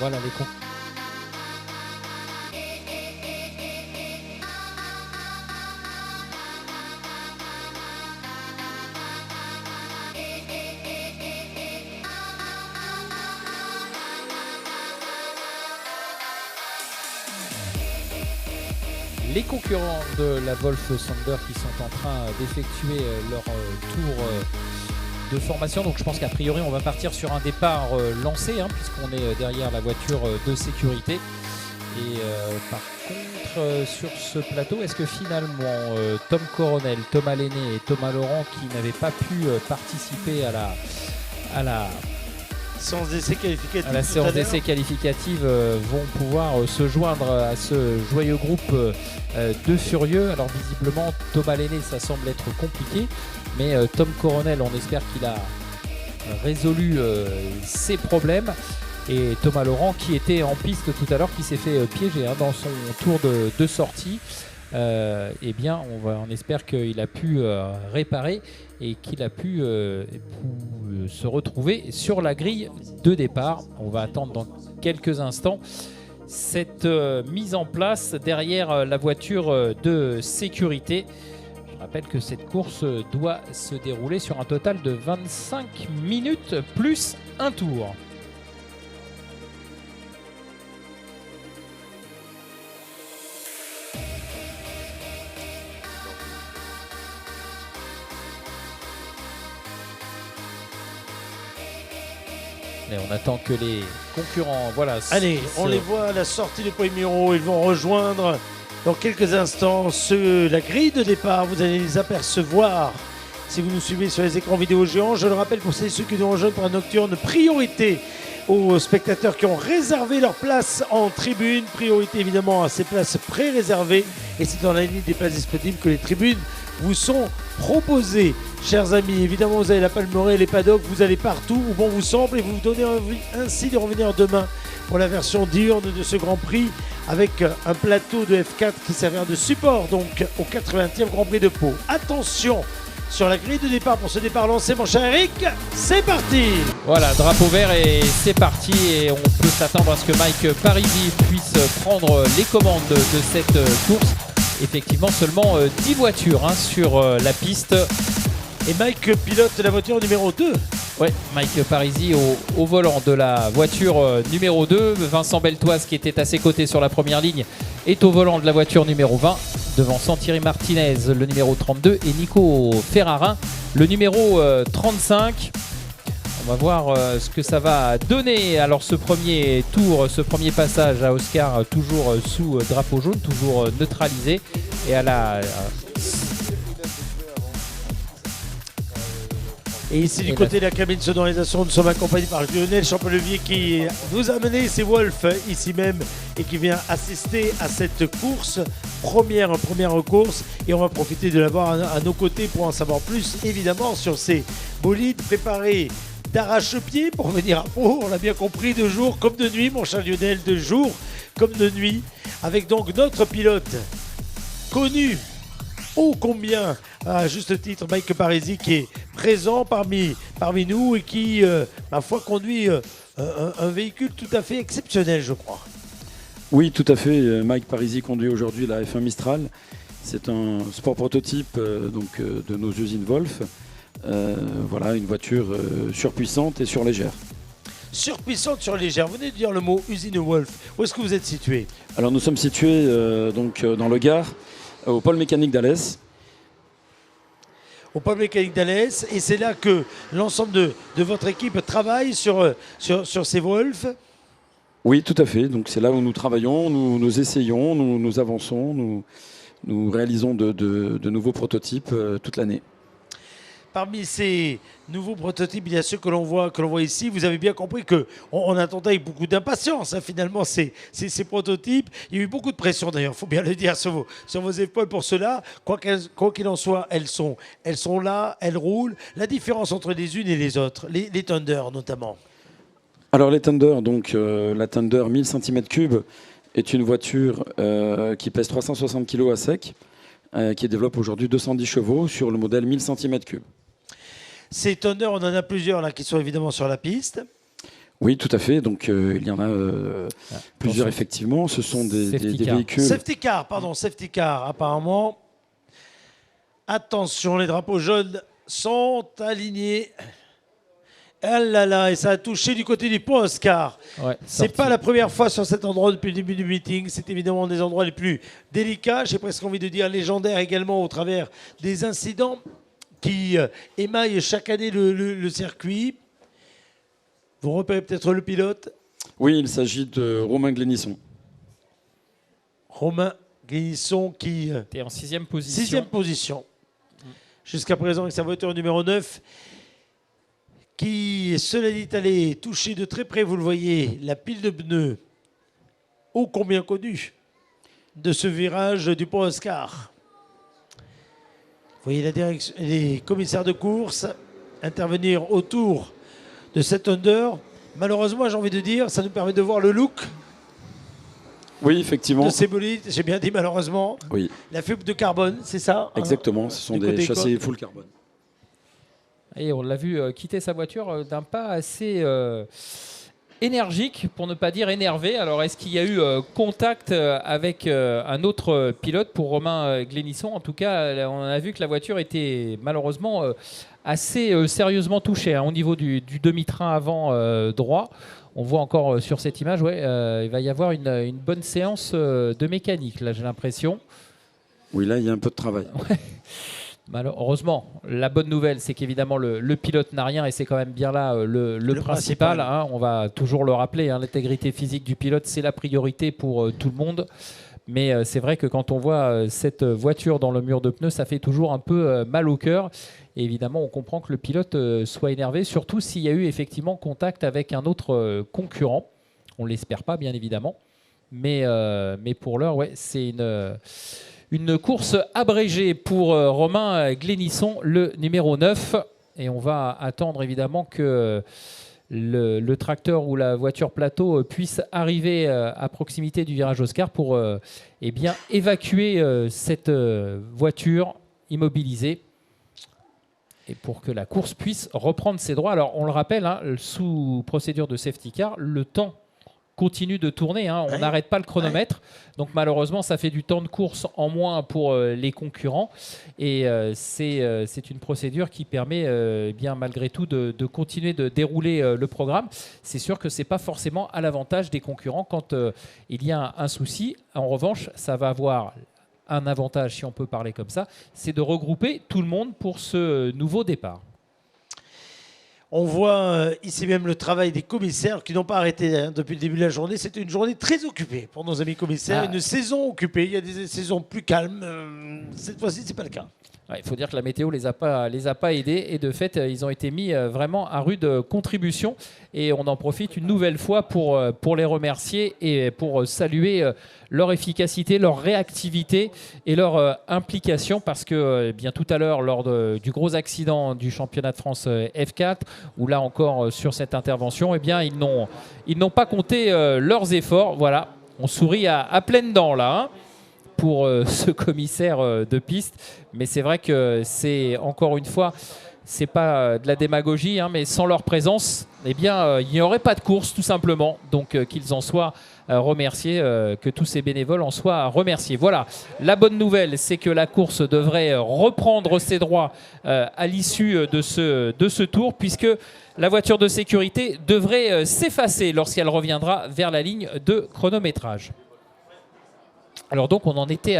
Voilà les cons. Les concurrents de la Wolf Sander qui sont en train d'effectuer leur tour de formation. Donc je pense qu'a priori on va partir sur un départ lancé puisqu'on est derrière la voiture de sécurité. Et par contre sur ce plateau, est-ce que finalement Tom Coronel, Thomas Lenné et Thomas Laurent qui n'avaient pas pu participer à la séance d'essai qualificative, à la séance d'essai qualificative vont pouvoir se joindre à ce joyeux groupe de furieux. Alors visiblement Thomas Lenné ça semble être compliqué, mais Tom Coronel on espère qu'il a résolu ses problèmes, et Thomas Laurent qui était en piste tout à l'heure qui s'est fait piéger dans son tour de sortie. Eh bien on espère qu'il a pu réparer et qu'il a pu se retrouver sur la grille de départ. On va attendre dans quelques instants cette mise en place derrière la voiture de sécurité. Je rappelle que cette course doit se dérouler sur un total de 25 minutes plus un tour. Et on attend que les concurrents, voilà. Allez, on les voit à la sortie du premier numéro. Ils vont rejoindre dans quelques instants la grille de départ. Vous allez les apercevoir si vous nous suivez sur les écrans vidéo géants. Je le rappelle pour ceux qui nous rejoignent pour un nocturne, priorité aux spectateurs qui ont réservé leur place en tribune. Priorité évidemment à ces places pré-réservées. Et c'est dans la limite des places disponibles que les tribunes vous sont proposées. Chers amis, évidemment vous avez la Palmeraie, les paddocks, vous allez partout où bon vous semble, et vous vous donnez envie ainsi de revenir demain pour la version diurne de ce Grand Prix avec un plateau de F4 qui servira de support donc au 80e Grand Prix de Pau. Attention sur la grille de départ pour ce départ lancé, mon cher Eric, c'est parti. Voilà, drapeau vert et c'est parti, et on peut s'attendre à ce que Mike Parisi puisse prendre les commandes de cette course. Effectivement seulement 10 voitures sur la piste. Et Mike pilote la voiture numéro 2. Oui, Mike Parisi au volant de la voiture numéro 2. Vincent Beltoise qui était à ses côtés sur la première ligne est au volant de la voiture numéro 20. Devant Thierry Martinez, le numéro 32, et Nico Ferrarin, le numéro 35. On va voir ce que ça va donner. Alors ce premier tour, ce premier passage à Oscar, toujours sous drapeau jaune, toujours neutralisé. Et à la... Et ici du côté de la cabine de sonorisation, nous sommes accompagnés par Lionel Champelevier qui nous a amené ses Wolf ici même et qui vient assister à cette course, première course, et on va profiter de l'avoir à nos côtés pour en savoir plus évidemment sur ces bolides préparés d'arrache-pied pour venir à Pau, on l'a bien compris, de jour comme de nuit, mon cher Lionel, de jour comme de nuit, avec donc notre pilote connu ô combien, à juste titre, Mike Parisi, qui est présent parmi nous et qui, ma foi, conduit un véhicule tout à fait exceptionnel, je crois. Oui, tout à fait. Mike Parisi conduit aujourd'hui la F1 Mistral. C'est un sport prototype de nos usines Wolf. Voilà, une voiture surpuissante et surlégère. Surpuissante, surlégère. Vous venez de dire le mot usine Wolf. Où est-ce que vous êtes situé? Alors nous sommes situés dans le Gard, au pôle mécanique d'Alès. Au pôle mécanique d'Alès, et c'est là que l'ensemble de votre équipe travaille sur ces Wolf. Oui, tout à fait. Donc c'est là où nous travaillons, nous essayons, nous avançons, nous réalisons de nouveaux prototypes toute l'année. Parmi ces nouveaux prototypes, il y a ceux que l'on voit ici. Vous avez bien compris qu'on attendait avec beaucoup d'impatience finalement ces prototypes. Il y a eu beaucoup de pression d'ailleurs, il faut bien le dire, sur vos épaules pour cela. Quoi qu'il en soit, elles sont là, elles roulent. La différence entre les unes et les autres, les Thunder notamment. Alors les Thunder, donc la Thunder 1000 cm3 est une voiture qui pèse 360 kg à sec, qui développe aujourd'hui 210 chevaux sur le modèle 1000 cm3. Ces Thunder, on en a plusieurs là qui sont évidemment sur la piste. Oui, tout à fait. Donc, il y en a plusieurs, effectivement. Ce sont des véhicules... Safety car, apparemment. Attention, les drapeaux jaunes sont alignés. Ah là là, et ça a touché du côté du pont Oscar. Ouais, c'est pas la première fois sur cet endroit depuis le début du meeting. C'est évidemment un des endroits les plus délicats. J'ai presque envie de dire légendaires également au travers des incidents qui émaillent chaque année le circuit. Vous repérez peut-être le pilote? Oui, il s'agit de Romain Glénisson. Romain Glénisson qui était en 6e position. 6e position. Jusqu'à présent avec sa voiture numéro 9. Qui, cela dit, allait toucher de très près, vous le voyez, la pile de pneus, ô combien connue, de ce virage du pont Oscar. Vous voyez la direction, les commissaires de course intervenir autour de cet under. Malheureusement, j'ai envie de dire, ça nous permet de voir le look. Oui, effectivement. De ces bolides, j'ai bien dit malheureusement. Oui. La fibre de carbone, c'est ça? Exactement, ce sont des châssis full carbone. Et on l'a vu quitter sa voiture d'un pas assez énergique, pour ne pas dire énervé. Alors, est-ce qu'il y a eu contact avec un autre pilote pour Romain Glénisson? En tout cas, on a vu que la voiture était malheureusement assez sérieusement touchée au niveau du demi-train avant droit. On voit encore sur cette image, il va y avoir une bonne séance de mécanique, là, j'ai l'impression. Oui, là, il y a un peu de travail. Ouais. Malheureusement, la bonne nouvelle, c'est qu'évidemment le pilote n'a rien et c'est quand même bien là le principal. Hein, on va toujours le rappeler, hein, l'intégrité physique du pilote, c'est la priorité pour tout le monde. Mais c'est vrai que quand on voit cette voiture dans le mur de pneus, ça fait toujours un peu mal au cœur. Et évidemment, on comprend que le pilote soit énervé, surtout s'il y a eu effectivement contact avec un autre concurrent. On ne l'espère pas, bien évidemment. Mais pour l'heure, c'est une course abrégée pour Romain Glénisson, le numéro 9. Et on va attendre évidemment que le tracteur ou la voiture plateau puisse arriver à proximité du virage Oscar pour évacuer cette voiture immobilisée et pour que la course puisse reprendre ses droits. Alors on le rappelle, hein, sous procédure de safety car, le temps continue de tourner, hein. On n'arrête pas le chronomètre, donc malheureusement ça fait du temps de course en moins pour les concurrents et c'est une procédure qui permet malgré tout de continuer de dérouler le programme. C'est sûr que c'est pas forcément à l'avantage des concurrents quand il y a un souci. En revanche, ça va avoir un avantage, si on peut parler comme ça, c'est de regrouper tout le monde pour ce nouveau départ. On voit ici même le travail des commissaires qui n'ont pas arrêté depuis le début de la journée. C'était une journée très occupée pour nos amis commissaires. Une saison occupée. Il y a des saisons plus calmes. Cette fois-ci, ce n'est pas le cas. Il faut dire que la météo les a pas aidés et de fait ils ont été mis vraiment à rude contribution et on en profite une nouvelle fois pour les remercier et pour saluer leur efficacité, leur réactivité et leur implication parce que bien tout à l'heure lors du gros accident du championnat de France F4 ou là encore sur cette intervention ils n'ont pas compté leurs efforts. Voilà, on sourit à pleines dents là, hein, pour ce commissaire de piste. Mais c'est vrai que c'est, encore une fois, c'est pas de la démagogie, hein, mais sans leur présence, il n'y aurait pas de course, tout simplement. Donc qu'ils en soient remerciés, que tous ces bénévoles en soient remerciés. Voilà, la bonne nouvelle, c'est que la course devrait reprendre ses droits à l'issue de ce tour, puisque la voiture de sécurité devrait s'effacer lorsqu'elle reviendra vers la ligne de chronométrage. Alors donc on en était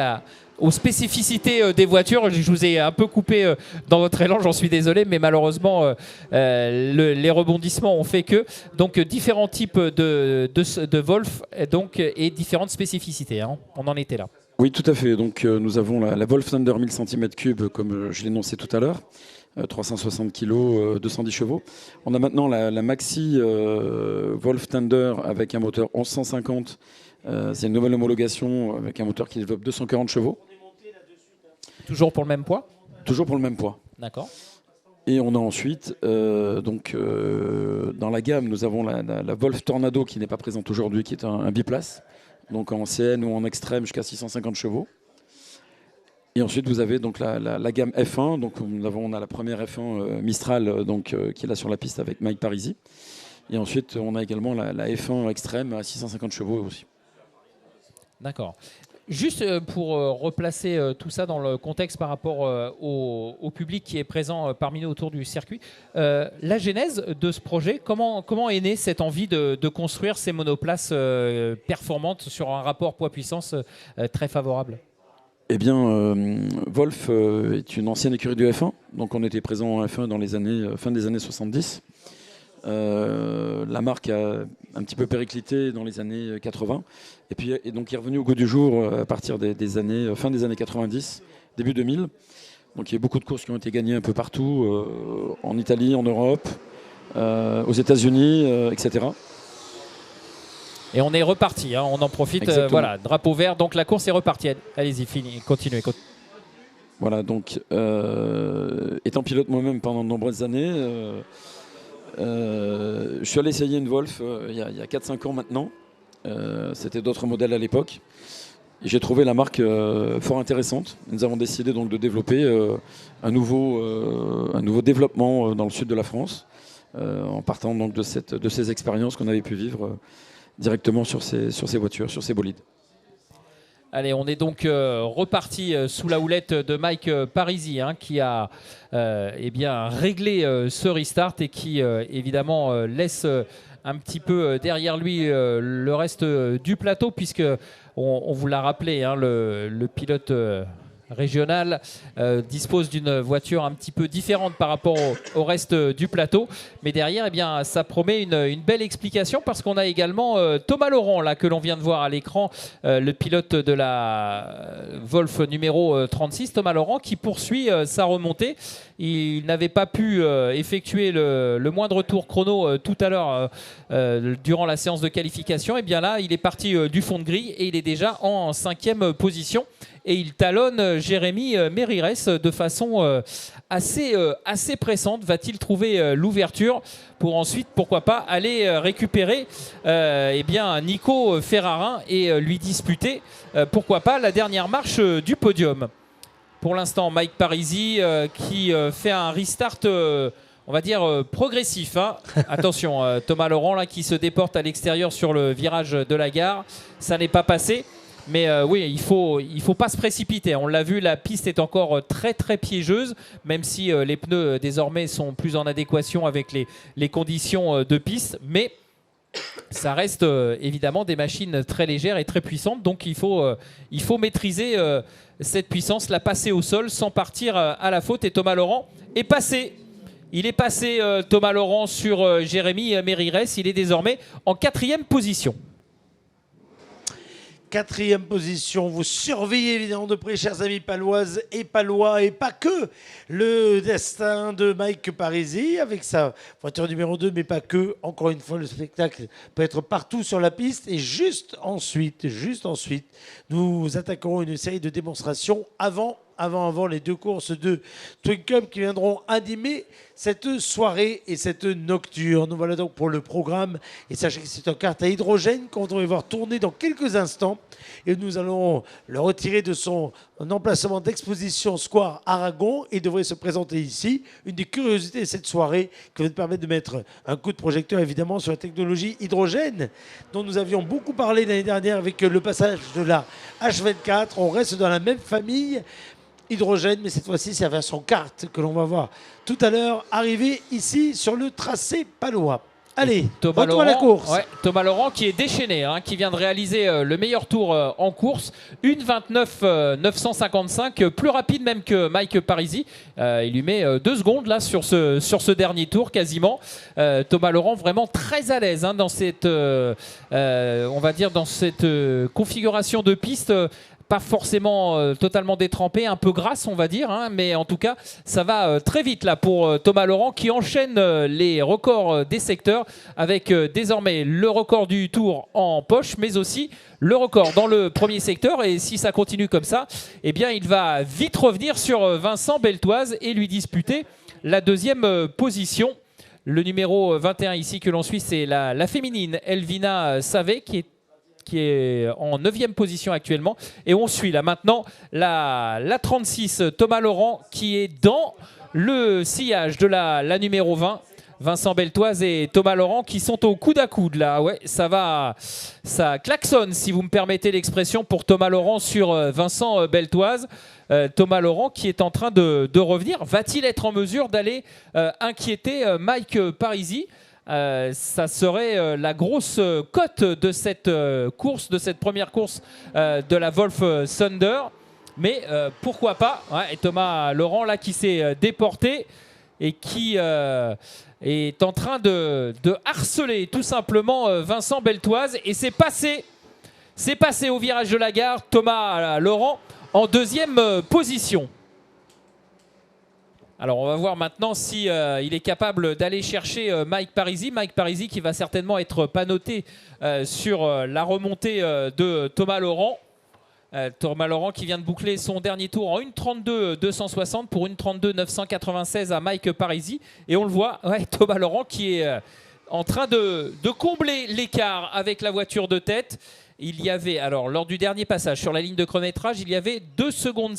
aux spécificités des voitures. Je vous ai un peu coupé dans votre élan, j'en suis désolé, mais malheureusement les rebondissements ont fait que. Donc différents types de Wolf et différentes spécificités. Hein. On en était là. Oui, tout à fait. Donc nous avons la Wolf Thunder 1000 cm3, comme je l'ai énoncé tout à l'heure. 360 kg, 210 chevaux. On a maintenant la Maxi Wolf Thunder avec un moteur 1150. C'est une nouvelle homologation avec un moteur qui développe 240 chevaux. Toujours pour le même poids ? Toujours pour le même poids. D'accord. Et on a ensuite, dans la gamme, nous avons la Wolf Tornado qui n'est pas présente aujourd'hui, qui est un biplace, donc en CN ou en extrême jusqu'à 650 chevaux. Et ensuite, vous avez donc la gamme F1. Donc on a la première F1 Mistral qui est là sur la piste avec Mike Parisi. Et ensuite, on a également la F1 extrême à 650 chevaux aussi. D'accord. Juste pour replacer tout ça dans le contexte par rapport au public qui est présent parmi nous autour du circuit, la genèse de ce projet, comment est née cette envie de construire ces monoplaces performantes sur un rapport poids-puissance très favorable? Eh bien, Wolf est une ancienne écurie du F1, donc on était présent en F1 dans les fin des années 70. La marque a un petit peu périclité dans les années 80 et donc il est revenu au goût du jour à partir fin des années 90, début 2000. Donc il y a beaucoup de courses qui ont été gagnées un peu partout, en Italie, en Europe, aux États-Unis, etc. Et on est reparti, hein, on en profite, voilà, drapeau vert, donc la course est repartie. Allez-y, continuez. Voilà, donc étant pilote moi-même pendant de nombreuses années, je suis allé essayer une Wolf il y a 4-5 ans maintenant. C'était d'autres modèles à l'époque. J'ai trouvé la marque fort intéressante. Nous avons décidé donc de développer un nouveau développement dans le sud de la France, en partant donc de ces expériences qu'on avait pu vivre directement sur ces voitures, sur ces bolides. Allez, on est donc reparti sous la houlette de Mike Parisi, hein, qui a bien réglé ce restart et qui évidemment laisse un petit peu derrière lui le reste du plateau, puisque on vous l'a rappelé, hein, le pilote régional dispose d'une voiture un petit peu différente par rapport au reste du plateau, mais derrière, eh bien, ça promet une belle explication, parce qu'on a également Thomas Laurent là, que l'on vient de voir à l'écran, le pilote de la Wolf numéro 36, Thomas Laurent, qui poursuit sa remontée. Il n'avait pas pu effectuer le moindre tour chrono tout à l'heure durant la séance de qualification. Et bien là, il est parti du fond de grille et il est déjà en 5e position. Et il talonne Jérémy Mérires de façon assez pressante. Va-t-il trouver l'ouverture pour ensuite, pourquoi pas, aller récupérer Nico Ferrarin et lui disputer, pourquoi pas, la dernière marche du podium? Pour l'instant, Mike Parisi qui fait un restart, on va dire, progressif. Hein. Attention, Thomas Laurent là, qui se déporte à l'extérieur sur le virage de la gare. Ça n'est pas passé. Mais oui, il faut pas se précipiter. On l'a vu, la piste est encore très très piégeuse, même si les pneus désormais sont plus en adéquation avec les conditions de piste. Mais ça reste évidemment des machines très légères et très puissantes. Donc il faut maîtriser cette puissance, la passer au sol sans partir à la faute. Et Thomas Laurent est passé. Il est passé, Thomas Laurent, sur Jérémy Mérires. Il est désormais en 4e position. 4e position, vous surveillez évidemment de près, chers amis paloises et palois, et pas que, le destin de Mike Parisi avec sa voiture numéro 2, mais pas que. Encore une fois, le spectacle peut être partout sur la piste. Et juste ensuite, nous attaquerons une série de démonstrations avant les 2 courses de Twin Cup qui viendront animer cette soirée et cette nocturne. Nous voilà donc pour le programme. Et sachez que c'est un kart à hydrogène qu'on va voir tourner dans quelques instants. Et nous allons le retirer de son emplacement d'exposition Square Aragon et devrait se présenter ici. Une des curiosités de cette soirée qui va nous permettre de mettre un coup de projecteur évidemment sur la technologie hydrogène dont nous avions beaucoup parlé l'année dernière avec le passage de la H24. On reste dans la même famille hydrogène, mais cette fois-ci c'est la version kart que l'on va voir tout à l'heure arriver ici sur le tracé palois. Allez, retour à la course. Ouais, Thomas Laurent qui est déchaîné, hein, qui vient de réaliser le meilleur tour en course, 1:29,955, plus rapide même que Mike Parisi. Il lui met 2 secondes là sur ce dernier tour quasiment. Thomas Laurent vraiment très à l'aise, hein, dans cette, on va dire dans cette configuration de piste. Pas forcément totalement détrempé, un peu grasse on va dire, hein, mais en tout cas ça va très vite là pour Thomas Laurent qui enchaîne les records des secteurs avec désormais le record du tour en poche, mais aussi le record dans le premier secteur. Et si ça continue comme ça, eh bien il va vite revenir sur Vincent Beltoise et lui disputer la 2e position. Le numéro 21 ici que l'on suit, c'est la féminine Elvina Savé qui est en 9e position actuellement. Et on suit là maintenant la 36, Thomas Laurent, qui est dans le sillage de la numéro 20. Vincent Beltoise et Thomas Laurent qui sont au coude à coude là. Ouais, ça klaxonne si vous me permettez l'expression pour Thomas Laurent sur Vincent Beltoise. Thomas Laurent qui est en train de revenir. Va-t-il être en mesure d'aller inquiéter Mike Parisi? Ça serait la grosse cote de cette course, de cette première course de la Wolf Thunder. Mais pourquoi pas, ouais, et Thomas Laurent là qui s'est déporté et qui est en train de harceler tout simplement Vincent Beltoise. Et c'est passé au virage de la gare, Thomas Laurent en deuxième position. Alors on va voir maintenant si il est capable d'aller chercher Mike Parisi. Mike Parisi qui va certainement être panoté sur la remontée de Thomas Laurent. Thomas Laurent qui vient de boucler son dernier tour en 1:32.260 pour 1:32.996 à Mike Parisi. Et on le voit, ouais, Thomas Laurent qui est en train de combler l'écart avec la voiture de tête. Il y avait, alors lors du dernier passage sur la ligne de chronométrage, il y avait 2,5 secondes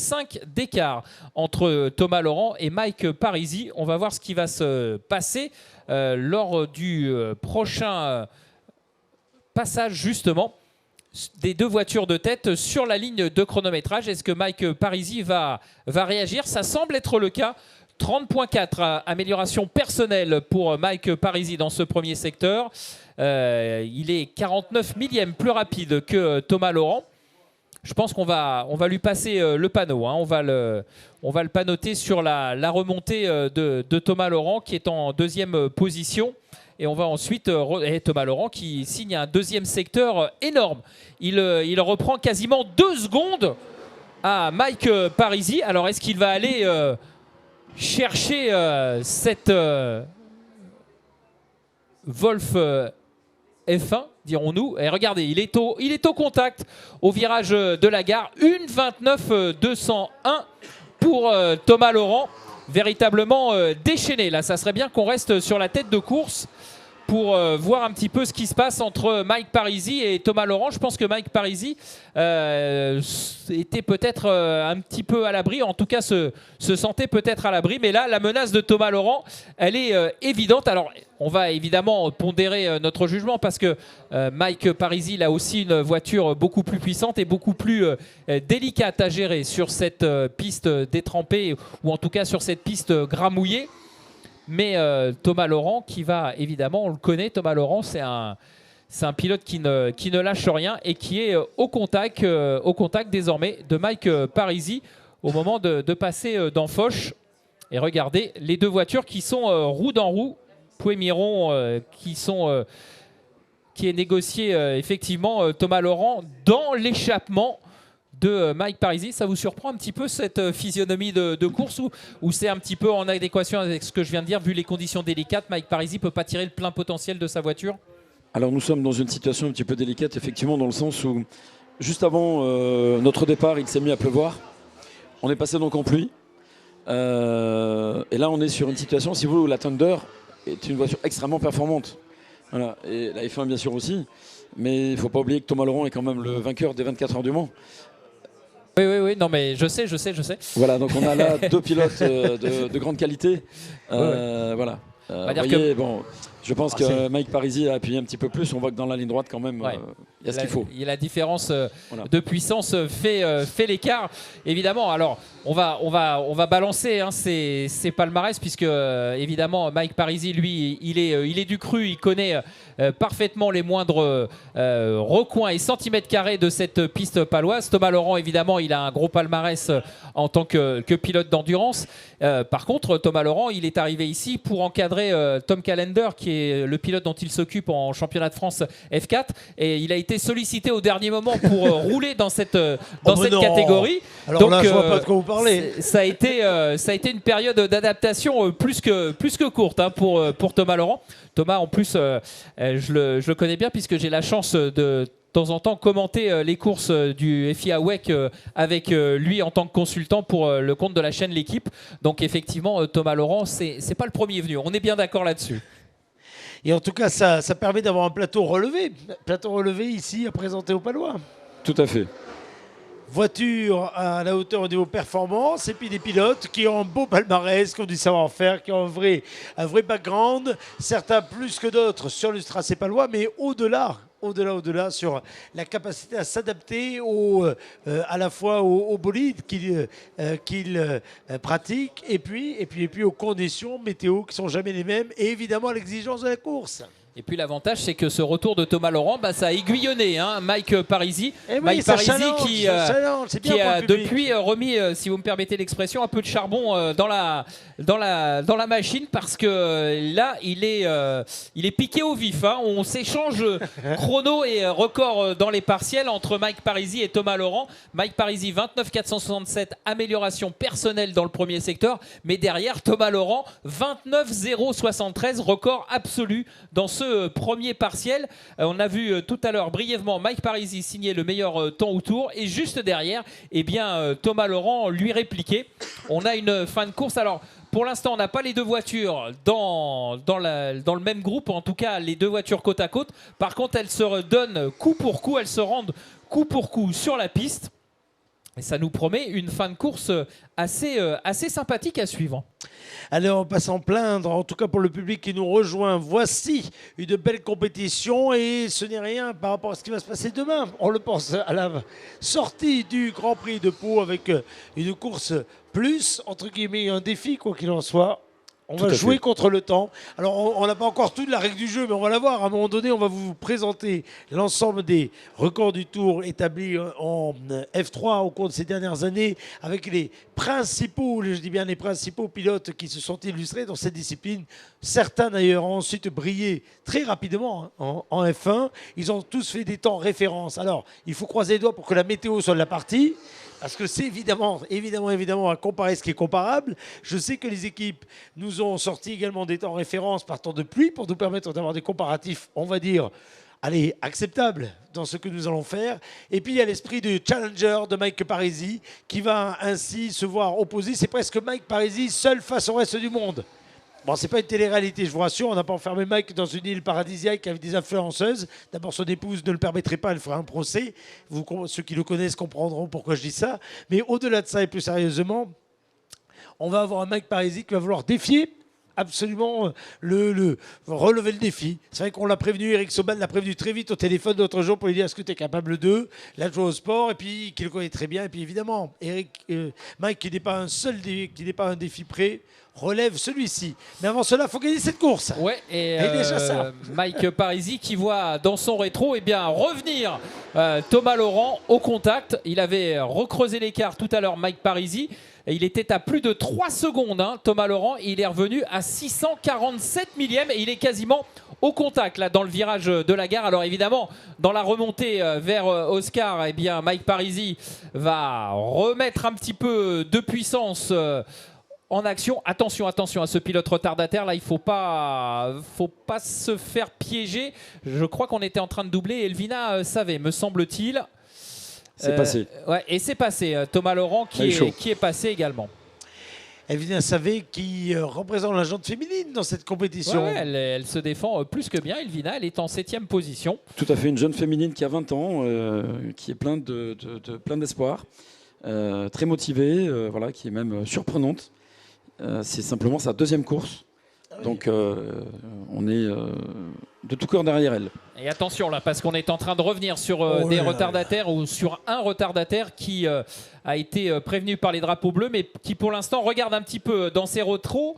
d'écart entre Thomas Laurent et Mike Parisi. On va voir ce qui va se passer lors du prochain passage justement des deux voitures de tête sur la ligne de chronométrage. Est-ce que Mike Parisi va réagir? Ça semble être le cas. 30,4 amélioration personnelle pour Mike Parisi dans ce premier secteur. Il est 49 millièmes plus rapide que Thomas Laurent. Je pense qu'on va lui passer le panneau. Hein. On va le panoter sur la remontée de Thomas Laurent qui est en deuxième position. Et on va ensuite... Thomas Laurent qui signe un deuxième secteur énorme. Il reprend quasiment 2 secondes à Mike Parisi. Alors est-ce qu'il va aller chercher cette Wolf F1, dirons-nous? Et regardez, il est au contact au virage de la gare. 1:29.201 pour Thomas Laurent. Véritablement déchaîné. Là, ça serait bien qu'on reste sur la tête de course pour voir un petit peu ce qui se passe entre Mike Parisi et Thomas Laurent. Je pense que Mike Parisi était peut-être un petit peu à l'abri, en tout cas se sentait peut-être à l'abri, mais là la menace de Thomas Laurent elle est évidente. Alors on va évidemment pondérer notre jugement parce que Mike Parisi il a aussi une voiture beaucoup plus puissante et beaucoup plus délicate à gérer sur cette piste détrempée ou en tout cas sur cette piste gramouillée. Mais Thomas Laurent qui va évidemment, on le connaît, Thomas Laurent c'est un pilote qui ne lâche rien et qui est au contact désormais de Mike Parisi au moment de passer dans Foch. Et regardez les deux voitures qui sont roue dans roue. Pouet-Miron qui est négocié effectivement Thomas Laurent dans l'échappement de Mike Parisi. Ça vous surprend un petit peu cette physionomie de course ou c'est un petit peu en adéquation avec ce que je viens de dire, vu les conditions délicates? Mike Parisi ne peut pas tirer le plein potentiel de sa voiture? Alors nous sommes dans une situation un petit peu délicate, effectivement, dans le sens où juste avant notre départ, il s'est mis à pleuvoir. On est passé donc en pluie. Et là, on est sur une situation, si vous voulez, où la Thunder est une voiture extrêmement performante. Voilà. Et la F1, bien sûr, aussi. Mais il ne faut pas oublier que Thomas Laurent est quand même le vainqueur des 24 heures du Mans. Oui, non mais je sais. Voilà, donc on a là deux pilotes de grande qualité. Voilà. Voyez, bon, je pense que Mike Parisi a appuyé un petit peu plus. On voit que dans la ligne droite, quand même, il y a ce qu'il faut. Il y a la différence de puissance fait l'écart. Évidemment, alors on va balancer hein, ces palmarès puisque évidemment Mike Parisi, lui, il est du cru. Il connaît parfaitement les moindres recoins et centimètres carrés de cette piste paloise. Thomas Laurent, évidemment, il a un gros palmarès en tant que pilote d'endurance. Par contre, Thomas Laurent, il est arrivé ici pour encadrer Tom Callender, qui est le pilote dont il s'occupe en championnat de France F4. Et il a été sollicité au dernier moment pour rouler dans cette catégorie. Alors donc, là, je vois pas de quoi vous parlez. Ça a été une période d'adaptation plus que courte hein, pour Thomas Laurent. Thomas, en plus, je le connais bien puisque j'ai la chance de temps en temps commenter les courses du FIA WEC avec lui en tant que consultant pour le compte de la chaîne L'Équipe. Donc effectivement, Thomas Laurent, c'est pas le premier venu. On est bien d'accord là-dessus. Et en tout cas, ça permet d'avoir un plateau relevé. Plateau relevé ici à présenter aux Palois. Tout à fait. voiture à la hauteur au niveau performance, et puis des pilotes qui ont un beau palmarès, qui ont du savoir-faire, qui ont un vrai background, certains plus que d'autres sur le tracé palois, mais au-delà sur la capacité à s'adapter à la fois au bolide qu'ils pratiquent et puis aux conditions météo qui sont jamais les mêmes et évidemment à l'exigence de la course. Et puis l'avantage, c'est que ce retour de Thomas Laurent, ça a aiguillonné Mike Parisi. Oui, Mike Parisi qui a depuis remis, si vous me permettez l'expression, un peu de charbon dans la machine, parce que là, il est piqué au vif. On s'échange chrono et record dans les partiels entre Mike Parisi et Thomas Laurent. Mike Parisi, 29 467, amélioration personnelle dans le premier secteur. Mais derrière, Thomas Laurent, 29 073, record absolu dans ce premier partiel. On a vu tout à l'heure brièvement Mike Parisi signer le meilleur temps autour, et juste derrière, Thomas Laurent lui répliquait. On a une fin de course. Alors pour l'instant, on n'a pas les deux voitures dans le même groupe, en tout cas les deux voitures côte à côte. Par contre, elles se donnent coup pour coup, elles se rendent coup pour coup sur la piste. Et ça nous promet une fin de course assez sympathique à suivre. Allez, on passe en plaindre, en tout cas pour le public qui nous rejoint. Voici une belle compétition et ce n'est rien par rapport à ce qui va se passer demain. On le pense à la sortie du Grand Prix de Pau avec une course plus, entre guillemets, un défi, quoi qu'il en soit. On va jouer contre le temps. Alors, on n'a pas encore tout de la règle du jeu, mais on va la voir. À un moment donné, on va vous présenter l'ensemble des records du Tour établis en F3 au cours de ces dernières années, avec les principaux, je dis bien les principaux pilotes qui se sont illustrés dans cette discipline. Certains, d'ailleurs, ont ensuite brillé très rapidement en F1. Ils ont tous fait des temps références. Alors, il faut croiser les doigts pour que la météo soit de la partie. Parce que c'est évidemment à comparer ce qui est comparable. Je sais que les équipes nous ont sorti également des temps références par temps de pluie pour nous permettre d'avoir des comparatifs, on va dire, acceptables dans ce que nous allons faire. Et puis il y a l'esprit du challenger de Mike Parisi qui va ainsi se voir opposer. C'est presque Mike Parisi seul face au reste du monde. Bon, c'est pas une télé-réalité, je vous rassure, on n'a pas enfermé Mike dans une île paradisiaque avec des influenceuses. D'abord, son épouse ne le permettrait pas, elle ferait un procès. Ceux qui le connaissent comprendront pourquoi je dis ça. Mais au-delà de ça, et plus sérieusement, on va avoir un Mike Parisi qui va vouloir défier absolument relever le défi. C'est vrai qu'on l'a prévenu, Eric Sobel l'a prévenu très vite au téléphone l'autre jour pour lui dire est-ce que tu es capable de la jouer au sport, et puis qu'il le connaît très bien. Et puis évidemment, Mike qui n'est pas un défi près, relève celui-ci. Mais avant cela, il faut gagner cette course. Ouais, et déjà ça. Mike Parisi qui voit dans son rétro revenir Thomas Laurent au contact. Il avait recreusé l'écart tout à l'heure, Mike Parisi. Et il était à plus de 3 secondes, Thomas Laurent. Et il est revenu à 647 millièmes et il est quasiment au contact là, dans le virage de la gare. Alors évidemment, dans la remontée vers Oscar, Mike Parisi va remettre un petit peu de puissance en action. Attention à ce pilote retardataire. Là, il ne faut pas se faire piéger. Je crois qu'on était en train de doubler. Elvina savait, me semble-t-il. C'est passé. Ouais, et c'est passé. Thomas Laurent qui est passé également. Elvina Savé qui représente la jante féminine dans cette compétition. Ouais, elle se défend plus que bien. Elvina, elle est en 7e position. Tout à fait, une jeune féminine qui a 20 ans, qui est plein d'espoir, très motivée, qui est même surprenante. C'est simplement sa 2e course. Donc on est de tout cœur derrière elle. Et attention là, parce qu'on est en train de revenir sur des retardataires ou sur un retardataire qui a été prévenu par les drapeaux bleus, mais qui pour l'instant regarde un petit peu dans ses rétros.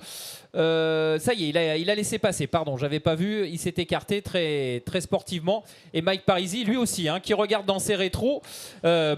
Ça y est, il a laissé passer, pardon, j'avais pas vu, il s'est écarté très, très sportivement. Et Mike Parisi, lui aussi, qui regarde dans ses rétros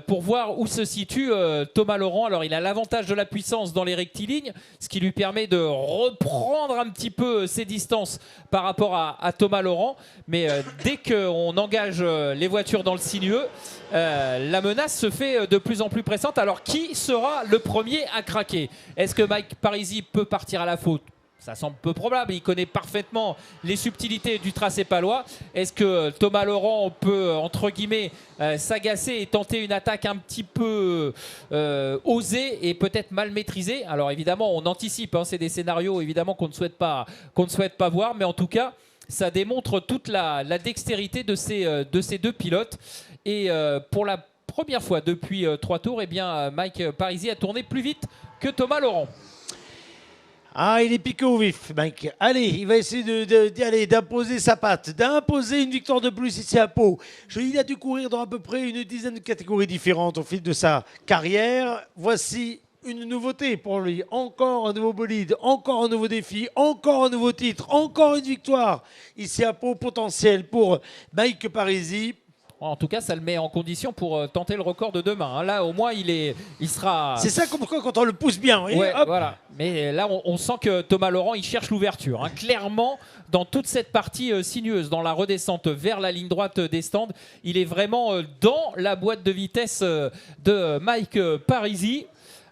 pour voir où se situe Thomas Laurent. Alors il a l'avantage de la puissance dans les rectilignes, ce qui lui permet de reprendre un petit peu ses distances par rapport à Thomas Laurent. Mais dès qu'on engage les voitures dans le sinueux, la menace se fait de plus en plus pressante. Alors qui sera le premier à craquer? Est-ce que Mike Parisi peut partir à la faute? Ça semble peu probable, il connaît parfaitement les subtilités du tracé palois. Est-ce que Thomas Laurent peut, entre guillemets, s'agacer et tenter une attaque un petit peu osée et peut-être mal maîtrisée? Alors évidemment, on anticipe, c'est des scénarios évidemment qu'on ne souhaite pas voir, mais en tout cas, ça démontre toute la dextérité de ces deux pilotes. Et pour la première fois depuis 3 tours, eh bien, Mike Parisi a tourné plus vite que Thomas Laurent. Ah, il est piqué au vif, Mike. Allez, il va essayer d'imposer sa patte, d'imposer une victoire de plus ici à Pau. Il a dû courir dans à peu près une dizaine de catégories différentes au fil de sa carrière. Voici une nouveauté pour lui. Encore un nouveau bolide, encore un nouveau défi, encore un nouveau titre, encore une victoire ici à Pau potentiel pour Mike Parisi. En tout cas, ça le met en condition pour tenter le record de demain. Hein. Là, au moins, il sera... C'est ça pourquoi quand on le pousse bien. Ouais, voilà. Mais là, on sent que Thomas Laurent, il cherche l'ouverture. Hein. Clairement, dans toute cette partie sinueuse, dans la redescente vers la ligne droite des stands, il est vraiment dans la boîte de vitesse de Mike Parisi.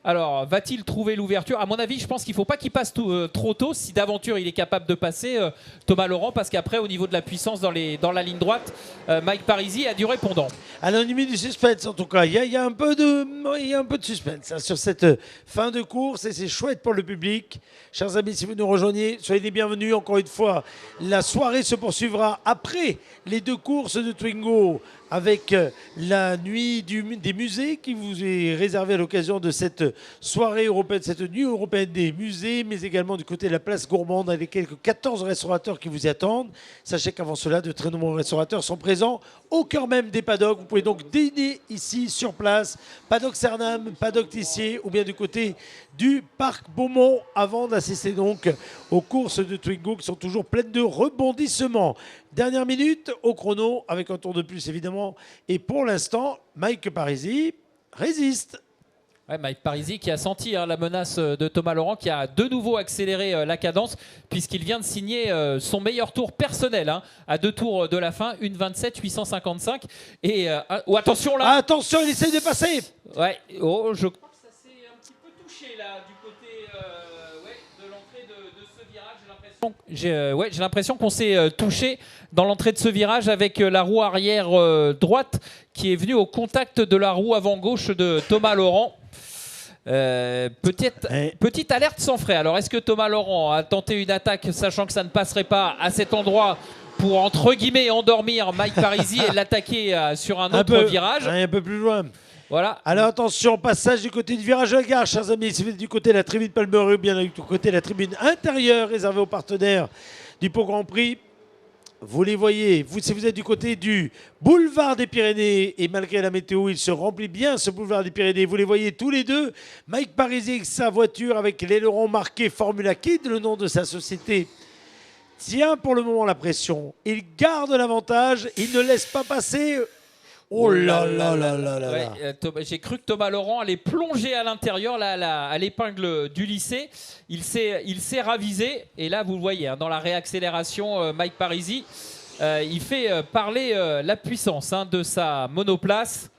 Alors, va-t-il trouver l'ouverture? À mon avis, je pense qu'il ne faut pas qu'il passe trop tôt. Si d'aventure il est capable de passer, Thomas Laurent, parce qu'après, au niveau de la puissance dans la ligne droite, Mike Parisi a du répondant. Anonymie du suspense, en tout cas. Il y a un peu de suspense hein, sur cette fin de course et c'est chouette pour le public. Chers amis, si vous nous rejoignez, soyez les bienvenus. Encore une fois, la soirée se poursuivra après les 2 courses de Twingo, avec la nuit des musées qui vous est réservée à l'occasion de cette soirée européenne, cette nuit européenne des musées, mais également du côté de la place gourmande avec quelques 14 restaurateurs qui vous y attendent. Sachez qu'avant cela, de très nombreux restaurateurs sont présents au cœur même des paddocks. Vous pouvez donc dîner ici sur place, paddock Cernam, paddock Tissier ou bien du côté du parc Beaumont avant d'assister donc aux courses de Twingo qui sont toujours pleines de rebondissements. Dernière minute au chrono avec un tour de plus évidemment. Et pour l'instant, Mike Parisi résiste. Ouais, Mike Parisi qui a senti la menace de Thomas Laurent, qui a de nouveau accéléré la cadence puisqu'il vient de signer son meilleur tour personnel à 2 tours de la fin, 1:27.855. Et attention là. Attention, il essaye de passer. Ouais, je crois que ça s'est un petit peu touché là du côté de l'entrée de ce virage. J'ai l'impression qu'on s'est touché dans l'entrée de ce virage avec la roue arrière droite qui est venue au contact de la roue avant gauche de Thomas Laurent. Petite alerte sans frais. Alors, est-ce que Thomas Laurent a tenté une attaque sachant que ça ne passerait pas à cet endroit pour, entre guillemets, endormir Mike Parisi et l'attaquer sur un autre virage? Un peu plus loin. Voilà. Alors attention, passage du côté du virage de la gare, chers amis. Si vous êtes du côté de la tribune Palmeraie ou bien du côté de la tribune intérieure réservée aux partenaires du Pau Grand Prix, vous les voyez. Si vous êtes du côté du boulevard des Pyrénées, et malgré la météo, il se remplit bien ce boulevard des Pyrénées. Vous les voyez tous les deux. Mike Parisi avec sa voiture avec l'aileron marqué Formula Kid, le nom de sa société, tient pour le moment la pression. Il garde l'avantage. Il ne laisse pas passer. Oh là là là là là. Ouais, j'ai cru que Thomas Laurent allait plonger à l'intérieur, à l'épingle du lycée. Il s'est ravisé. Et là, vous le voyez, dans la réaccélération, Mike Parisi, il fait parler la puissance de sa monoplace.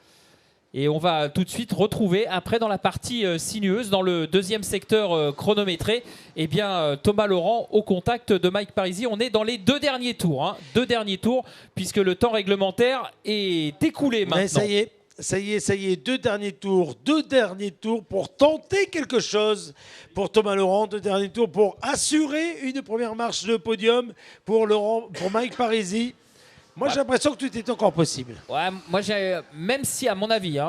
Et on va tout de suite retrouver, après dans la partie sinueuse, dans le deuxième secteur chronométré, eh bien, Thomas Laurent au contact de Mike Parisi. On est dans les 2 derniers tours. 2 derniers tours, puisque le temps réglementaire est écoulé maintenant. Mais ça y est, 2 derniers tours. 2 derniers tours pour tenter quelque chose pour Thomas Laurent. 2 derniers tours pour assurer une première marche de podium pour Mike Parisi. Moi, j'ai l'impression que tout est encore possible. Ouais, moi, même si, à mon avis,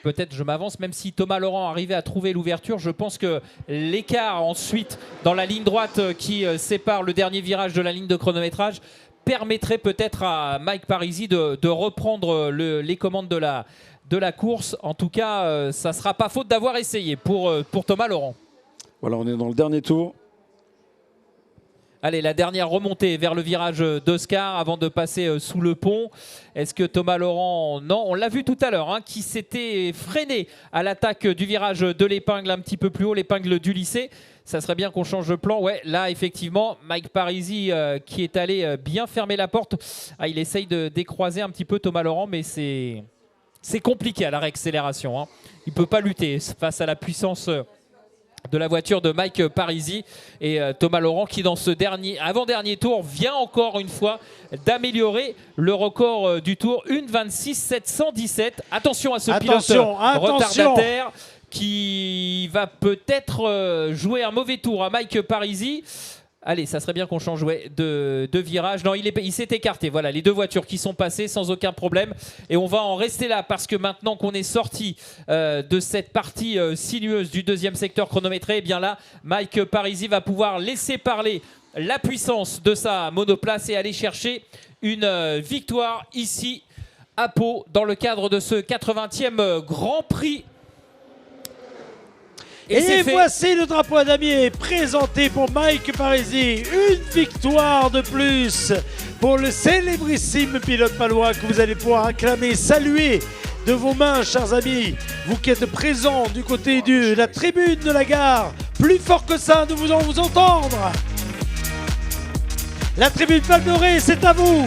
peut-être je m'avance, même si Thomas Laurent arrivait à trouver l'ouverture, je pense que l'écart ensuite dans la ligne droite qui sépare le dernier virage de la ligne de chronométrage permettrait peut-être à Mike Parisi de reprendre les commandes de la course. En tout cas, ça ne sera pas faute d'avoir essayé pour Thomas Laurent. Voilà, on est dans le dernier tour. Allez, la dernière remontée vers le virage d'Oscar avant de passer sous le pont. Est-ce que Thomas Laurent... Non, on l'a vu tout à l'heure, qui s'était freiné à l'attaque du virage de l'épingle un petit peu plus haut, l'épingle du lycée. Ça serait bien qu'on change de plan. Ouais, là, effectivement, Mike Parisi qui est allé bien fermer la porte. Il essaye de décroiser un petit peu Thomas Laurent, mais c'est compliqué à la réaccélération. Il ne peut pas lutter face à la puissance de la voiture de Mike Parisi et Thomas Laurent qui dans ce avant-dernier tour vient encore une fois d'améliorer le record du tour, 1:26.717. Attention à ce pilote retardataire qui va peut-être jouer un mauvais tour à Mike Parisi. Allez, ça serait bien qu'on change de virage. Non, il s'est écarté. Voilà, les deux voitures qui sont passées sans aucun problème. Et on va en rester là parce que maintenant qu'on est sorti de cette partie sinueuse du deuxième secteur chronométré, eh bien là, Mike Parisi va pouvoir laisser parler la puissance de sa monoplace et aller chercher une victoire ici à Pau dans le cadre de ce 80e Grand Prix. Et voici le drapeau à damier présenté pour Mike Parisi. Une victoire de plus pour le célébrissime pilote palois que vous allez pouvoir acclamer, saluer de vos mains, chers amis. Vous qui êtes présents du côté de la tribune de la gare. Plus fort que ça, nous voulons vous entendre. La tribune Val-Doré, c'est à vous.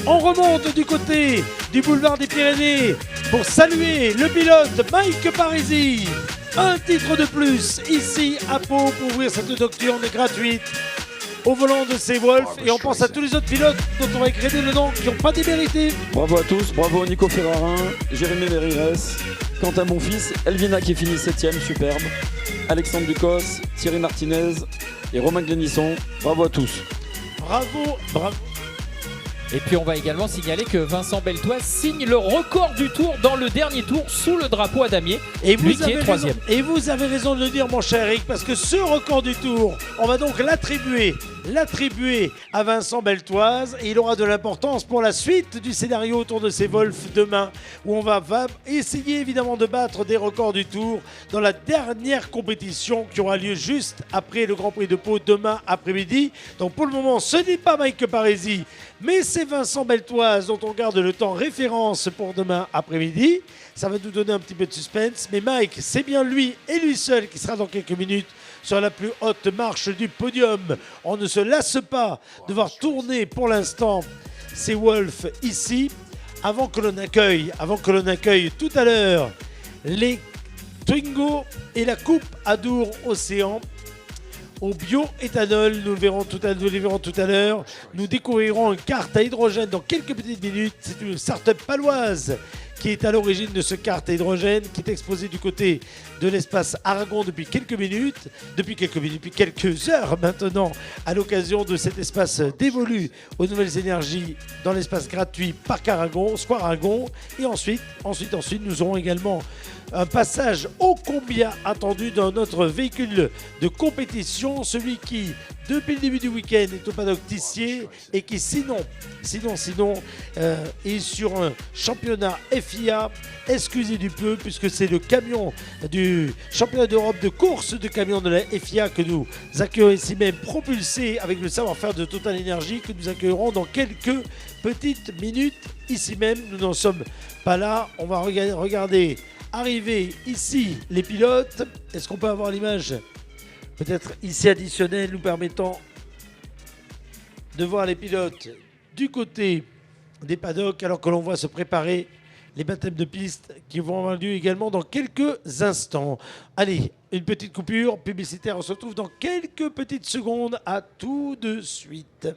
On remonte du côté du boulevard des Pyrénées pour saluer le pilote Mike Parisi. Un titre de plus ici à Pau pour ouvrir cette nocturne gratuite au volant de ces Wolf. Et on pense à tous les autres pilotes dont on va écrire le nom qui n'ont pas démérité. Bravo à tous, bravo à Nico Ferrarin, Jérémy Mérires, Quentin Bonfils, Elvina qui finit 7ème, superbe, Alexandre Ducos, Thierry Martinez et Romain Glénisson. Bravo à tous. Bravo, bravo. Et puis on va également signaler que Vincent Beltoise signe le record du tour dans le dernier tour sous le drapeau à damier. Et vous lui qui est 3e. Et vous avez raison de le dire, mon cher Eric, parce que ce record du tour, on va donc l'attribuer à Vincent Beltoise et il aura de l'importance pour la suite du scénario autour de ces Wolf demain où on va essayer évidemment de battre des records du tour dans la dernière compétition qui aura lieu juste après le Grand Prix de Pau demain après-midi. Donc pour le moment, ce n'est pas Mike Parisi, mais c'est Vincent Beltoise dont on garde le temps référence pour demain après-midi. Ça va nous donner un petit peu de suspense, mais Mike, c'est bien lui et lui seul qui sera dans quelques minutes sur la plus haute marche du podium. On ne se lasse pas de voir tourner pour l'instant ces Wolf ici, avant que l'on accueille tout à l'heure les Twingo et la Coupe Adour Océan au bioéthanol. Nous les verrons tout à l'heure. Nous découvrirons une carte à hydrogène dans quelques petites minutes. C'est une start-up paloise qui est à l'origine de ce kart à hydrogène, qui est exposé du côté de l'espace Aragon depuis quelques heures maintenant, à l'occasion de cet espace dévolu aux nouvelles énergies dans l'espace gratuit Parc Aragon, Square Aragon. Et ensuite, nous aurons également un passage ô combien attendu dans notre véhicule de compétition, celui qui, depuis le début du week-end, est au paddock Tissier et qui sinon est sur un championnat FIA excusez du peu, puisque c'est le camion du championnat d'Europe de course de camions de la FIA que nous accueillons ici même, propulsé avec le savoir-faire de Total Energy, que nous accueillerons dans quelques petites minutes ici même. Nous n'en sommes pas là. On va regarder arriver ici les pilotes. Est-ce qu'on peut avoir l'image peut-être ici additionnelle nous permettant de voir les pilotes du côté des paddocks alors que l'on voit se préparer les baptêmes de piste qui vont avoir lieu également dans quelques instants. Allez, une petite coupure publicitaire. On se retrouve dans quelques petites secondes. À tout de suite.